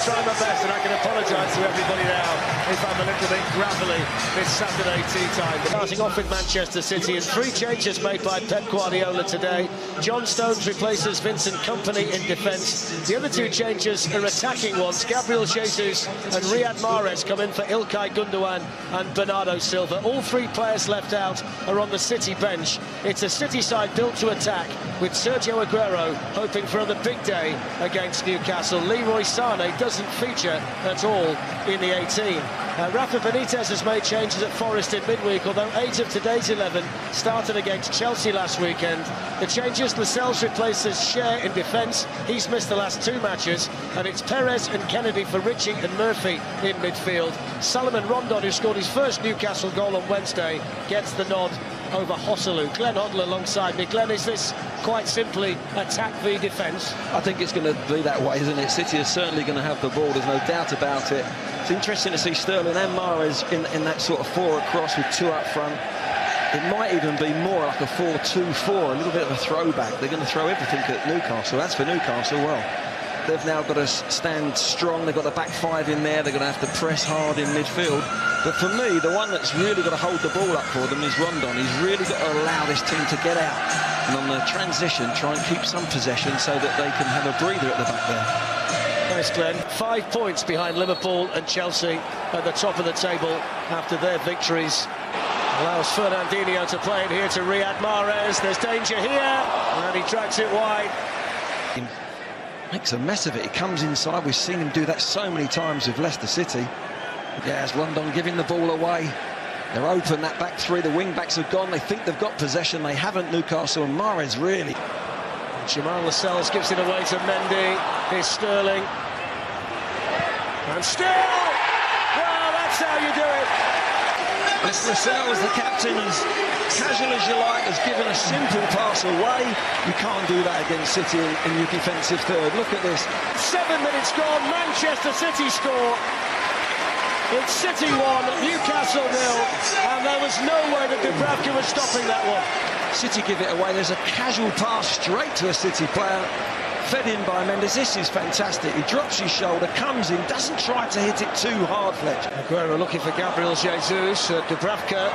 trying my best, and I can apologise to everybody now if I'm a little bit gravelly this Saturday tea time. Starting off with Manchester City, and 3 changes made by Pep Guardiola today. John Stones replaces Vincent Kompany in defence. The other 2 changes are attacking ones. Gabriel Jesus and Riyad Mahrez come in for Ilkay Gundogan and Bernardo Silva. All 3 players left out are on the City bench. It's a City side built to attack, with Sergio Aguero hoping for another big day against Newcastle. Leroy Sané doesn't feature at all in the 18. Rafa Benitez has made changes at Forest in midweek, although 8 of today's 11 started against Chelsea last weekend. The changes: Lascelles replaces Cher in defence. He's missed the last 2 matches, and it's Perez and Kennedy for Ritchie and Murphy in midfield. Salomon Rondon, who scored his first Newcastle goal on Wednesday, gets the nod over Joselu. Glenn Hoddle alongside me. Glenn, is this quite simply attack v defence? I think it's going to be that way, isn't it? City is certainly going to have the ball, there's no doubt about it. It's interesting to see Sterling and Mahrez in that sort of 4 across with 2 up front. It might even be more like a 4-2-4, a little bit of a throwback. They're going to throw everything at Newcastle. As for Newcastle, well, they've now got to stand strong. They've got the back 5 in there. They're going to have to press hard in midfield. But for me, the one that's really got to hold the ball up for them is Rondon. He's really got to allow this team to get out, and on the transition, try and keep some possession so that they can have a breather at the back there. Thanks, Glenn. 5 points behind Liverpool and Chelsea at the top of the table after their victories. Allows Fernandinho to play it here to Riyad Mahrez. There's danger here, and he drags it wide. He makes a mess of it. He comes inside. We've seen him do that so many times with Leicester City. Yes, Rondon giving the ball away. They're open, that back 3. The wing-backs have gone. They think they've got possession. They haven't, Newcastle, and Mahrez really. Jamal Lascelles gives it away to Mendy. Here's Sterling. And still! Well, that's how you do it. This Lascelles, the captain, as casual as you like, has given a simple pass away. You can't do that against City in your defensive third. Look at this. 7 minutes gone, Manchester City score. It's City 1, Newcastle 0, and there was no way that Dubravka was stopping that one. City give it away. There's a casual pass straight to a City player, fed in by Mendes. This is fantastic. He drops his shoulder, comes in, doesn't try to hit it too hard, Fletcher. Aguero looking for Gabriel Jesus. Dubravka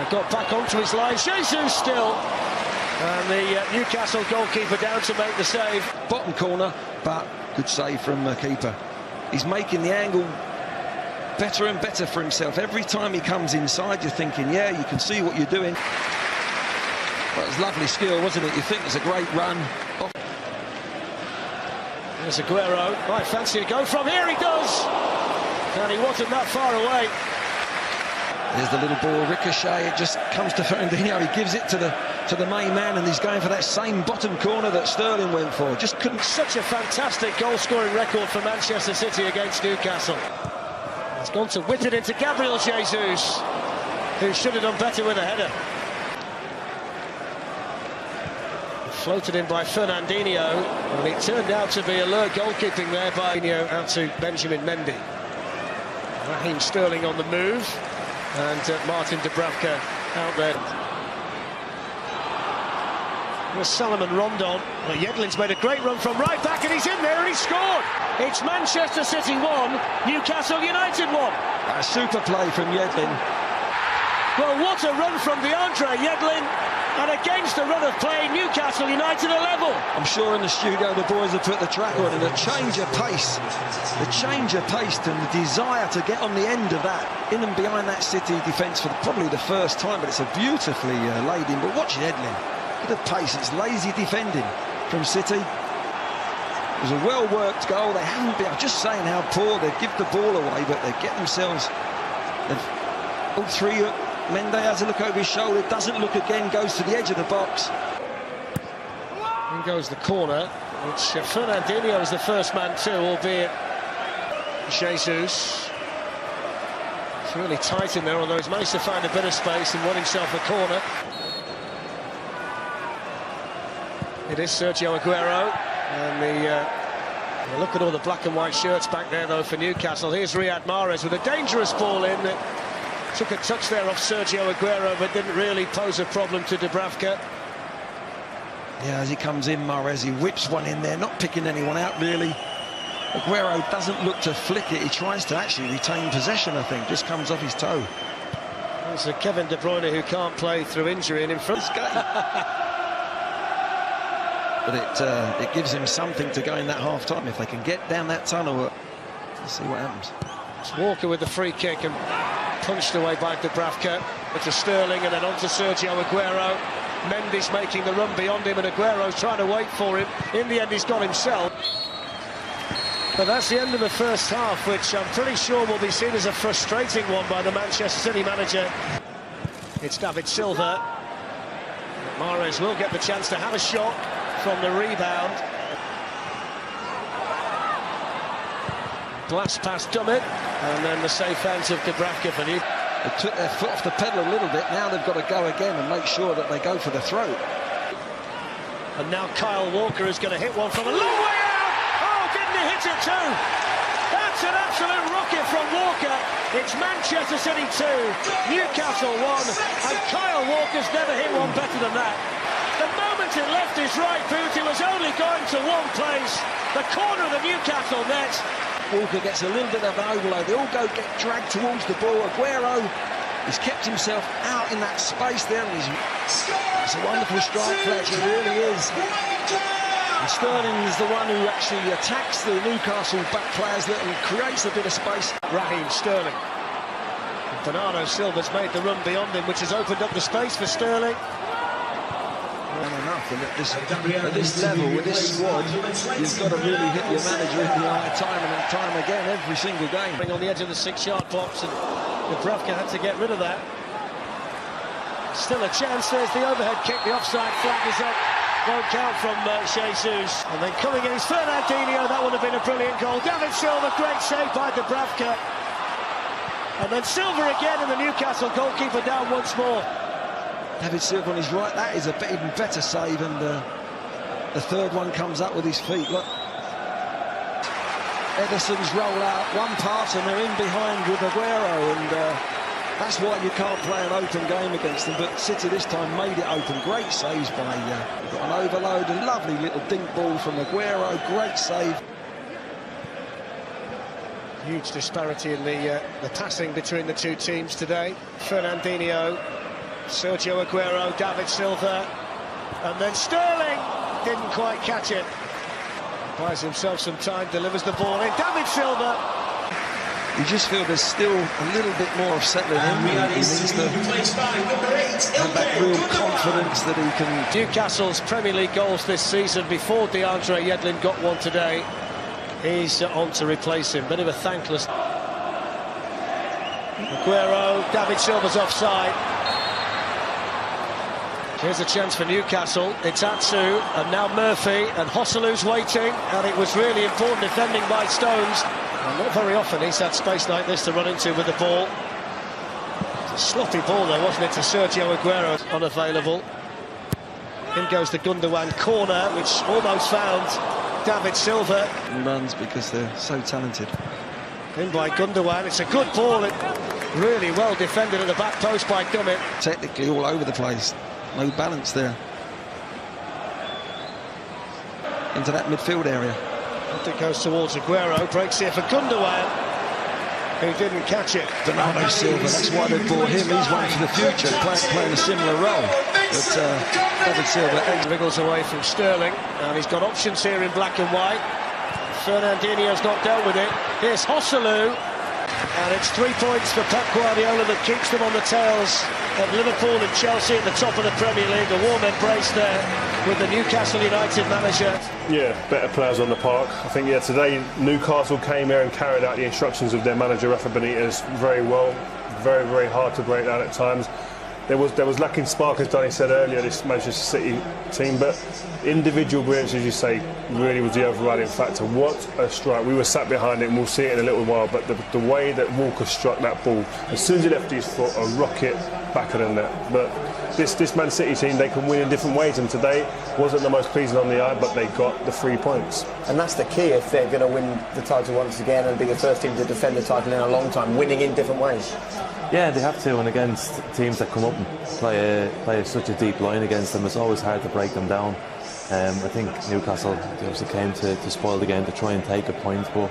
got back onto his line. Jesus still. And the Newcastle goalkeeper down to make the save. Bottom corner, but good save from the keeper. He's making the angle better and better for himself. Every time he comes inside, you're thinking, yeah, you can see what you're doing. Well, it was lovely skill, wasn't it? You think it's a great run. There's Aguero. Might fancy a go from here. He does. And he wasn't that far away. There's the little ball ricochet. It just comes to Fernandinho. He gives it to the main man, and he's going for that same bottom corner that Sterling went for. Just couldn't. Such a fantastic goal-scoring record for Manchester City against Newcastle. He's gone to whip it into Gabriel Jesus, who should have done better with a header. Floated in by Fernandinho, and it turned out to be alert goalkeeping there by out to Benjamin Mendy. Raheem Sterling on the move, and Martin Dubravka out there. There's Salomon Rondon. Well, Yedlin's made a great run from right back, and he's in there, and he's scored. It's Manchester City 1, Newcastle United 1. A super play from Yedlin. Well, what a run from DeAndre Yedlin. And against the run of play, Newcastle United are level. I'm sure in the studio the boys have put the track on, and the change of pace and the desire to get on the end of that, in and behind that City defence for probably the first time, but it's a beautifully laid in. But watch Yedlin, look at the pace, it's lazy defending from City. It was a well-worked goal. They haven't been, I'm just saying how poor they give the ball away, but they get themselves, all 3. Mendy has a look over his shoulder, doesn't look again, goes to the edge of the box. In goes the corner, which Fernandinho is the first man to, albeit Jesus. It's really tight in there, although he's managed to find a bit of space and won himself a corner. It is Sergio Aguero, and look at all the black and white shirts back there, though, for Newcastle. Here's Riyad Mahrez with a dangerous ball in. Took a touch there off Sergio Aguero, but didn't really pose a problem to Dubravka. Yeah, as he comes in, Mahrez, he whips one in there, not picking anyone out, really. Aguero doesn't look to flick it. He tries to actually retain possession, I think. Just comes off his toe. It's a Kevin De Bruyne who can't play through injury and in front. But it gives him something to go in that half-time. If they can get down that tunnel, let's see what happens. It's Walker with the free kick and punched away by Dubravka. To Sterling and then on to Sergio Aguero. Mendy's making the run beyond him and Aguero's trying to wait for him. In the end, he's got himself. But that's the end of the first half, which I'm pretty sure will be seen as a frustrating one by the Manchester City manager. It's David Silva. Mahrez will get the chance to have a shot from the rebound. Glass past Dummett, and then the safe hands of Dubravka for New. They took their foot off the pedal a little bit. Now they've got to go again and make sure that they go for the throat. And now Kyle Walker is going to hit one from a long way out. Oh, didn't he hit it too? That's an absolute rocket from Walker. It's Manchester City 2, Newcastle 1, and Kyle Walker's never hit one better than that. The moment it left his right boot, it was only going to one place, the corner of the Newcastle net. Walker gets a little bit of an overload. They all get dragged towards the ball. Aguero has kept himself out in that space there. It's a wonderful strike, Fletcher, it really is. And Sterling is the one who actually attacks the Newcastle back players and creates a bit of space. Raheem Sterling. Bernardo Silva's made the run beyond him, which has opened up the space for Sterling. Enough, and at this level, with this squad, you've got to really hit your manager in the eye time and time again, every single game. On the edge of the 6-yard box, and Dubravka had to get rid of that. Still a chance, there's the overhead kick, the offside flag is up. Won't count from Jesus. And then coming in is Fernandinho, that would have been a brilliant goal. David Silva, great save by Dubravka. And then Silva again, and the Newcastle goalkeeper down once more. David Silva on his right, that is a even better save, and the third one comes up with his feet. Look, Ederson's roll out, one pass and they're in behind with Aguero, and that's why you can't play an open game against them. But City this time made it open. Great saves by, got an overload, a lovely little dink ball from Aguero, great save. Huge disparity in the passing between the two teams today. Fernandinho, Sergio Aguero, David Silva, and then Sterling didn't quite catch it. Buys himself some time, delivers the ball in. David Silva. You just feel there's still a little bit more of settling in. He needs to have that real confidence that he can. Newcastle's Premier League goals this season before DeAndre Yedlin got one today. He's on to replace him. Bit of a thankless. Aguero, David Silva's offside. Here's a chance for Newcastle. It's Atsu, and now Murphy, and Hossalu's waiting, and it was really important defending by Stones. And not very often he's had space like this to run into with the ball. It's a sloppy ball though, wasn't it, to Sergio Aguero, unavailable. In goes the Gundogan corner, which almost found David Silva. Runs because they're so talented. In by Gundogan, it's a good ball, really well defended at the back post by Dummett. Technically all over the place. No balance there. Into that midfield area. It goes towards Aguero, breaks here for Gundogan, who didn't catch it. Bernardo Silva, that's why they bought him. He's one for the future, playing a similar role. But David Silva wriggles away from Sterling, and he's got options here in black and white. Fernandinho's not dealt with it. Here's Hossalu, and it's 3 points for Pep Guardiola that keeps them on the tails of Liverpool and Chelsea at the top of the Premier League. A warm embrace there with the Newcastle United manager. Yeah, better players on the park. I think, today Newcastle came here and carried out the instructions of their manager, Rafa Benitez, very well. Very, very hard to break down at times. There was lacking spark, as Danny said earlier, this Manchester City team, but individual brilliance, as you say, really was the overriding factor. What a strike. We were sat behind it, and we'll see it in a little while, but the way that Walker struck that ball, as soon as he left his foot, a rocket back of the net. But this Man City team, they can win in different ways, and today wasn't the most pleasing on the eye, but they got the 3 points. And that's the key if they're going to win the title once again and be the first team to defend the title in a long time, winning in different ways. Yeah, they have to, and against teams that come up and play such a deep line against them, it's always hard to break them down. I think Newcastle obviously came to spoil the game, to try and take a point, but